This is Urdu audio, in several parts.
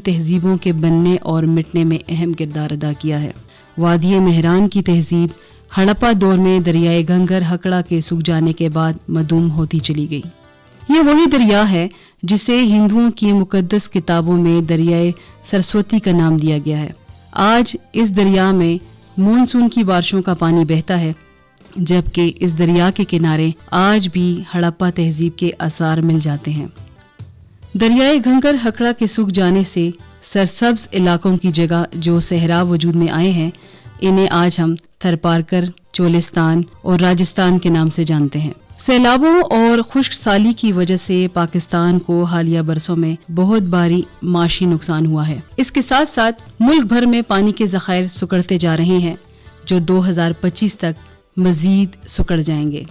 تہذیبوں کے بننے اور مٹنے میں اہم کردار ادا کیا ہے۔ وادی مہران کی تہذیب ہڑپا دور میں دریائے گنگر ہکڑا کے سوکھ جانے کے بعد معدوم ہوتی چلی گئی۔ یہ وہی دریا ہے جسے ہندوؤں کی مقدس کتابوں میں دریائے سرسوتی کا نام دیا گیا ہے۔ آج اس دریا میں مونسون کی بارشوں کا پانی بہتا ہے، جبکہ اس دریا کے کنارے آج بھی ہڑپا تہذیب کے آثار مل جاتے ہیں۔ دریائے گھنگر ہکڑا کے سوکھ جانے سے سرسبز علاقوں کی جگہ جو صحرا وجود میں آئے ہیں، انہیں آج ہم تھرپارکر، چولستان اور راجستھان کے نام سے جانتے ہیں۔ سیلابوں اور خشک سالی کی وجہ سے پاکستان کو حالیہ برسوں میں بہت بھاری معاشی نقصان ہوا ہے۔ اس کے ساتھ ساتھ ملک بھر میں پانی کے ذخائر سکڑتے جا رہے ہیں، جو 2025 تک مزید سکڑ جائیں گے،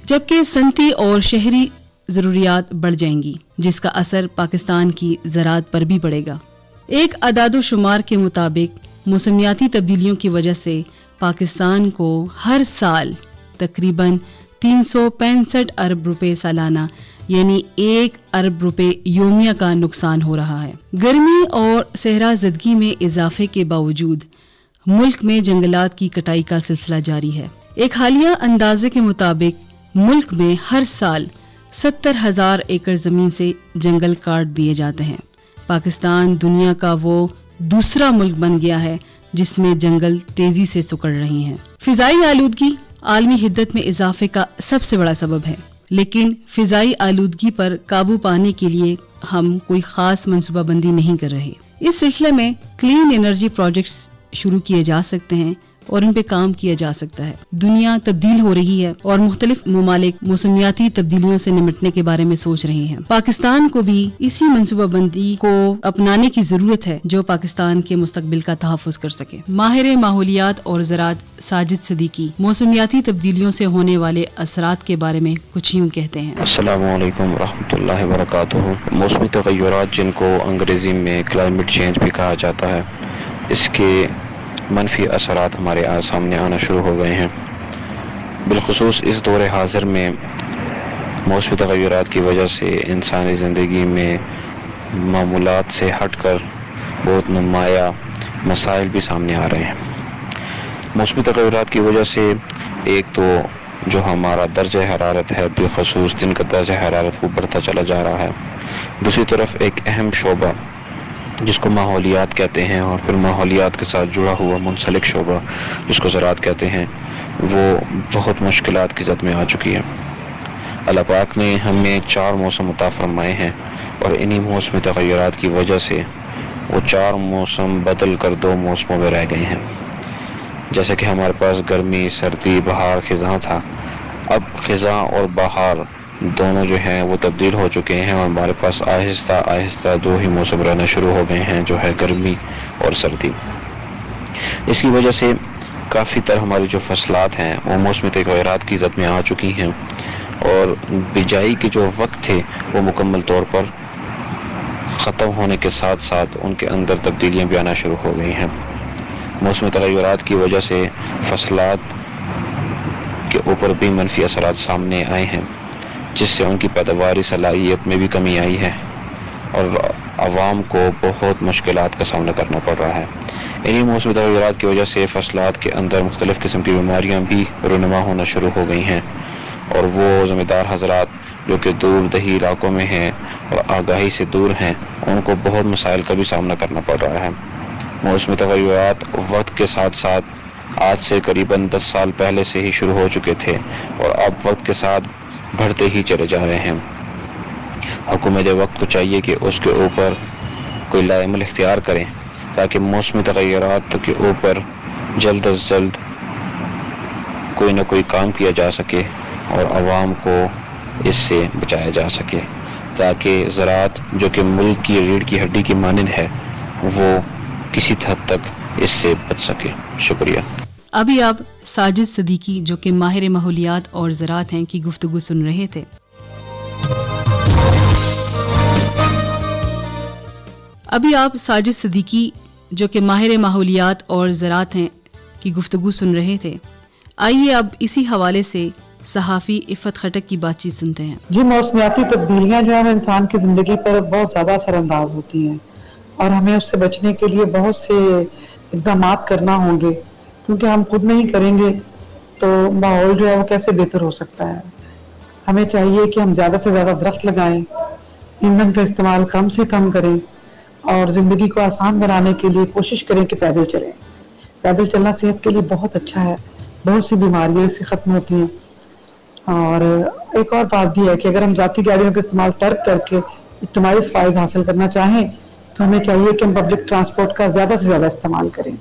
جبکہ صنعتی اور شہری ضروریات بڑھ جائیں گی، جس کا اثر پاکستان کی زراعت پر بھی پڑے گا۔ ایک اعداد و شمار کے مطابق موسمیاتی تبدیلیوں کی وجہ سے پاکستان کو ہر سال تقریباً 365 ارب روپے سالانہ یعنی 1 ارب روپے یومیہ کا نقصان ہو رہا ہے۔ گرمی اور صحرا زدگی میں اضافے کے باوجود ملک میں جنگلات کی کٹائی کا سلسلہ جاری ہے۔ ایک حالیہ اندازے کے مطابق ملک میں ہر سال 70,000 ایکڑ زمین سے جنگل کاٹ دیے جاتے ہیں۔ پاکستان دنیا کا وہ دوسرا ملک بن گیا ہے جس میں جنگل تیزی سے سکڑ رہے ہیں۔ فضائی آلودگی عالمی حدت میں اضافے کا سب سے بڑا سبب ہے، لیکن فضائی آلودگی پر قابو پانے کے لیے ہم کوئی خاص منصوبہ بندی نہیں کر رہے۔ اس سلسلے میں کلین انرجی پروجیکٹس شروع کیے جا سکتے ہیں اور ان پہ کام کیا جا سکتا ہے۔ دنیا تبدیل ہو رہی ہے اور مختلف ممالک موسمیاتی تبدیلیوں سے نمٹنے کے بارے میں سوچ رہے ہیں۔ پاکستان کو بھی اسی منصوبہ بندی کو اپنانے کی ضرورت ہے جو پاکستان کے مستقبل کا تحفظ کر سکے۔ ماہر ماحولیات اور زراعت ساجد صدیقی موسمیاتی تبدیلیوں سے ہونے والے اثرات کے بارے میں کچھ یوں کہتے ہیں۔ السلام علیکم ورحمۃ اللہ وبرکاتہ۔ موسمی تغیرات، جن کو انگریزی میں کلائمیٹ چینج بھی کہا جاتا ہے، اس کے منفی اثرات ہمارے سامنے آنا شروع ہو گئے ہیں۔ بالخصوص اس دور حاضر میں موسمی تغیرات کی وجہ سے انسانی زندگی میں معمولات سے ہٹ کر بہت نمایاں مسائل بھی سامنے آ رہے ہیں۔ موسمی تغیرات کی وجہ سے ایک تو جو ہمارا درجہ حرارت ہے، بالخصوص دن کا درجہ حرارت، وہ بڑھتا چلا جا رہا ہے۔ دوسری طرف ایک اہم شعبہ جس کو ماحولیات کہتے ہیں، اور پھر ماحولیات کے ساتھ جڑا ہوا منسلک شعبہ جس کو زراعت کہتے ہیں، وہ بہت مشکلات کی زد میں آ چکی ہے۔ اللہ پاک نے ہمیں 4 موسم عطا فرمائے ہیں، اور انہی موسمی تغیرات کی وجہ سے وہ 4 موسم بدل کر 2 موسموں میں رہ گئے ہیں۔ جیسے کہ ہمارے پاس گرمی، سردی، بہار، خزاں تھا، اب خزاں اور بہار دونوں جو ہیں وہ تبدیل ہو چکے ہیں، اور ہمارے پاس آہستہ آہستہ 2 ہی موسم رہنا شروع ہو گئے ہیں، جو ہے گرمی اور سردی۔ اس کی وجہ سے کافی طرح ہماری جو فصلات ہیں وہ موسمی تغیرات کی زد میں آ چکی ہیں، اور بجائی کے جو وقت تھے وہ مکمل طور پر ختم ہونے کے ساتھ ساتھ ان کے اندر تبدیلیاں بھی آنا شروع ہو گئی ہیں۔ موسمی تغیرات کی وجہ سے فصلات کے اوپر بھی منفی اثرات سامنے آئے ہیں، جس سے ان کی پیداواری صلاحیت میں بھی کمی آئی ہے، اور عوام کو بہت مشکلات کا سامنا کرنا پڑ رہا ہے۔ انہی موسمی تغیرات کی وجہ سے فصلات کے اندر مختلف قسم کی بیماریاں بھی رونما ہونا شروع ہو گئی ہیں، اور وہ ذمہ دار حضرات جو کہ دور دہی علاقوں میں ہیں اور آگاہی سے دور ہیں، ان کو بہت مسائل کا بھی سامنا کرنا پڑ رہا ہے۔ موسمی تغیرات وقت کے ساتھ ساتھ آج سے قریباً 10 سال پہلے سے ہی شروع ہو چکے تھے، اور اب وقت کے ساتھ بڑھتے ہی چلے جا رہے ہیں۔ حکومت وقت کو چاہیے کہ اس کے اوپر کوئی لائے عمل اختیار کریں، تاکہ موسمی تغیرات کے اوپر جلد از جلد کوئی نہ کوئی کام کیا جا سکے، اور عوام کو اس سے بچایا جا سکے، تاکہ زراعت جو کہ ملک کی ریڑھ کی ہڈی کی مانند ہے، وہ کسی حد تک اس سے بچ سکے۔ شکریہ۔ ابھی آپ ساجد صدیقی جو کہ ماہر ماحولیات اور زراعت ہیں کی گفتگو سن رہے تھے۔ ابھی آپ ساجد صدیقی جو کہ ماہر ماحولیات اور زراعت ہیں کی گفتگو سن رہے تھے۔ آئیے اب اسی حوالے سے صحافی عفت خٹک کی بات چیت سنتے ہیں۔ موسمیاتی تبدیلیاں جو ہیں انسان کی زندگی پر بہت زیادہ اثر انداز ہوتی ہیں، اور ہمیں اس سے بچنے کے لیے بہت سے اقدامات کرنا ہوں گے، کیونکہ ہم خود نہیں کریں گے تو ماحول جو ہے وہ کیسے بہتر ہو سکتا ہے۔ ہمیں چاہیے کہ ہم زیادہ سے زیادہ درخت لگائیں، ایندھن کا استعمال کم سے کم کریں، اور زندگی کو آسان بنانے کے لیے کوشش کریں کہ پیدل چلیں۔ پیدل چلنا صحت کے لیے بہت اچھا ہے، بہت سی بیماریاں اس سے ختم ہوتی ہیں۔ اور ایک اور بات بھی ہے کہ اگر ہم ذاتی گاڑیوں کا استعمال ترک کر کے اجتماعی فائدہ حاصل کرنا چاہیں تو ہمیں چاہیے کہ ہم پبلک ٹرانسپورٹ کا زیادہ سے زیادہ استعمال کریں۔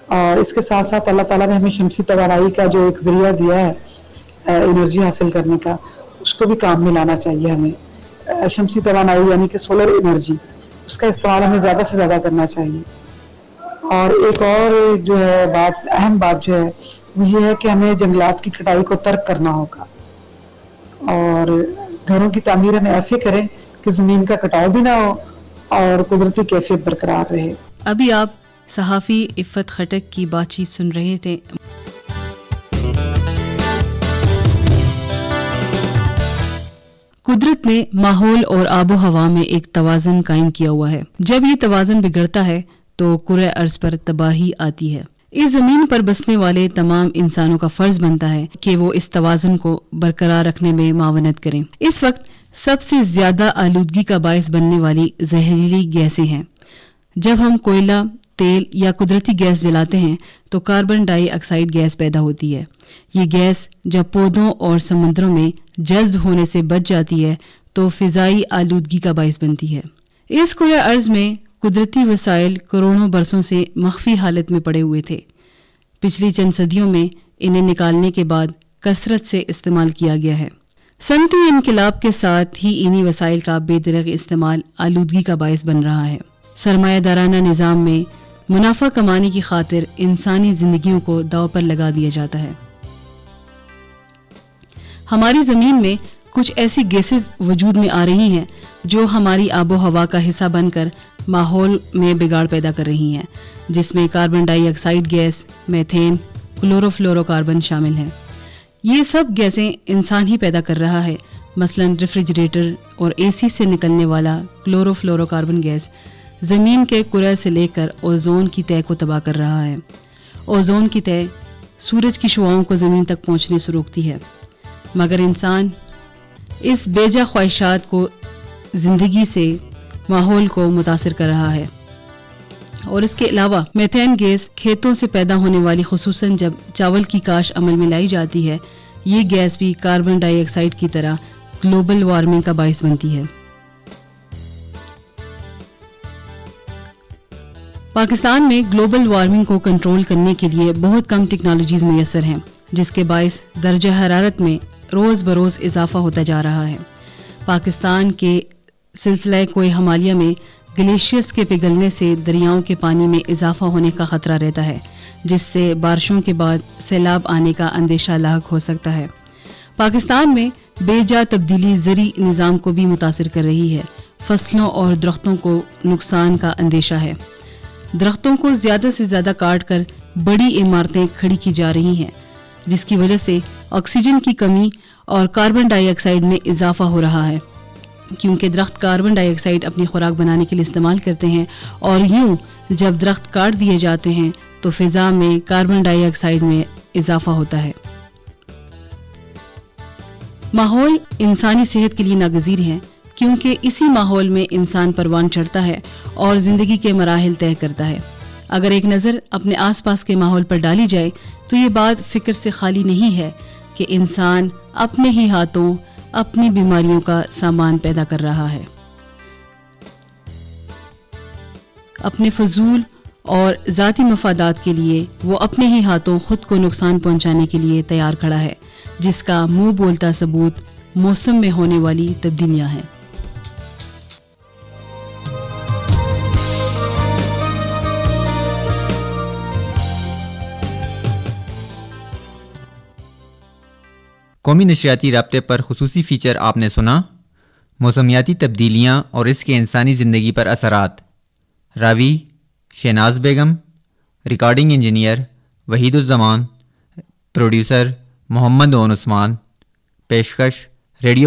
اور اس کے ساتھ ساتھ اللہ تعالیٰ نے ہمیں شمسی توانائی کا جو ایک ذریعہ دیا ہے انرجی حاصل کرنے کا، اس کو بھی کام میں لانا چاہیے ہمیں۔ شمسی توانائی یعنی کہ سولر انرجی، اس کا استعمال ہمیں زیادہ سے زیادہ کرنا چاہیے۔ اور ایک اور جو ہے اہم بات جو ہے وہ یہ ہے کہ ہمیں جنگلات کی کٹائی کو ترک کرنا ہوگا، اور گھروں کی تعمیر ہمیں ایسے کریں کہ زمین کا کٹاؤ بھی نہ ہو اور قدرتی کیفیت برقرار رہے۔ ابھی آپ صحافی عفت خٹک کی بات چیت سن رہے تھے۔ قدرت نے ماحول اور آب و ہوا میں ایک توازن قائم کیا ہوا ہے۔ جب یہ توازن بگڑتا ہے تو کرۂ ارض پر تباہی آتی ہے۔ اس زمین پر بسنے والے تمام انسانوں کا فرض بنتا ہے کہ وہ اس توازن کو برقرار رکھنے میں معاونت کریں۔ اس وقت سب سے زیادہ آلودگی کا باعث بننے والی زہریلی گیسیں ہیں۔ جب ہم کوئلہ، تیل یا قدرتی گیس جلاتے ہیں تو کاربن ڈائی آکسائیڈ گیس پیدا ہوتی ہے۔ یہ گیس جب پودوں اور سمندروں میں جذب ہونے سے بچ جاتی ہے تو فضائی آلودگی کا باعث بنتی ہے۔ اس کرۂ ارض میں قدرتی وسائل کروڑوں برسوں سے مخفی حالت میں پڑے ہوئے تھے۔ پچھلی چند صدیوں میں انہیں نکالنے کے بعد کثرت سے استعمال کیا گیا ہے۔ صنعتی انقلاب کے ساتھ ہی انہی وسائل کا بے دریغ استعمال آلودگی کا باعث بن رہا ہے۔ سرمایہ دارانہ نظام میں منافع کمانے کی خاطر انسانی زندگیوں کو داؤ پر لگا دیا جاتا ہے۔ ہماری زمین میں کچھ ایسی گیسز وجود میں آ رہی ہیں جو ہماری آب و ہوا کا حصہ بن کر ماحول میں بگاڑ پیدا کر رہی ہیں، جس میں carbon dioxide gas, methane, chlorofluorocarbon شامل ہیں۔ یہ سب گیسیں انسان ہی پیدا کر رہا ہے۔ مثلاً ریفریجریٹر اور اے سی سے نکلنے والا کلورو فلورو کاربن گیس زمین کے کرہ سے لے کر اوزون کی تہہ کو تباہ کر رہا ہے۔ اوزون کی تہہ سورج کی شعاؤں کو زمین تک پہنچنے سے روکتی ہے، مگر انسان اس بیجا خواہشات کو زندگی سے ماحول کو متاثر کر رہا ہے۔ اور اس کے علاوہ میتھین گیس کھیتوں سے پیدا ہونے والی، خصوصاً جب چاول کی کاشت عمل میں لائی جاتی ہے، یہ گیس بھی کاربن ڈائی آکسائیڈ کی طرح گلوبل وارمنگ کا باعث بنتی ہے۔ پاکستان میں گلوبل وارمنگ کو کنٹرول کرنے کے لیے بہت کم ٹیکنالوجیز میسر ہیں، جس کے باعث درجہ حرارت میں روز بروز اضافہ ہوتا جا رہا ہے۔ پاکستان کے سلسلہ کوہ ہمالیہ میں گلیشیئرز کے پگھلنے سے دریاؤں کے پانی میں اضافہ ہونے کا خطرہ رہتا ہے، جس سے بارشوں کے بعد سیلاب آنے کا اندیشہ لاحق ہو سکتا ہے۔ پاکستان میں بے جا تبدیلی زرعی نظام کو بھی متاثر کر رہی ہے۔ فصلوں اور درختوں کو نقصان کا اندیشہ ہے۔ درختوں کو زیادہ سے زیادہ کاٹ کر بڑی عمارتیں کھڑی کی جا رہی ہیں، جس کی وجہ سے آکسیجن کی کمی اور کاربن ڈائی آکسائیڈ میں اضافہ ہو رہا ہے، کیونکہ درخت کاربن ڈائی آکسائیڈ اپنی خوراک بنانے کے لیے استعمال کرتے ہیں، اور یوں جب درخت کاٹ دیے جاتے ہیں تو فضا میں کاربن ڈائی آکسائیڈ میں اضافہ ہوتا ہے۔ ماحول انسانی صحت کے لیے ناگزیر ہے، کیونکہ اسی ماحول میں انسان پروان چڑھتا ہے اور زندگی کے مراحل طے کرتا ہے۔ اگر ایک نظر اپنے آس پاس کے ماحول پر ڈالی جائے تو یہ بات فکر سے خالی نہیں ہے کہ انسان اپنے ہی ہاتھوں اپنی بیماریوں کا سامان پیدا کر رہا ہے۔ اپنے فضول اور ذاتی مفادات کے لیے وہ اپنے ہی ہاتھوں خود کو نقصان پہنچانے کے لیے تیار کھڑا ہے، جس کا منہ بولتا ثبوت موسم میں ہونے والی تبدیلیاں ہیں۔ قومی نشریاتی رابطے پر خصوصی فیچر آپ نے سنا، موسمیاتی تبدیلیاں اور اس کے انسانی زندگی پر اثرات۔ راوی شہناز بیگم، ریکارڈنگ انجینئر وحید الزمان، پروڈیوسر محمد اون عثمان، پیشکش ریڈیو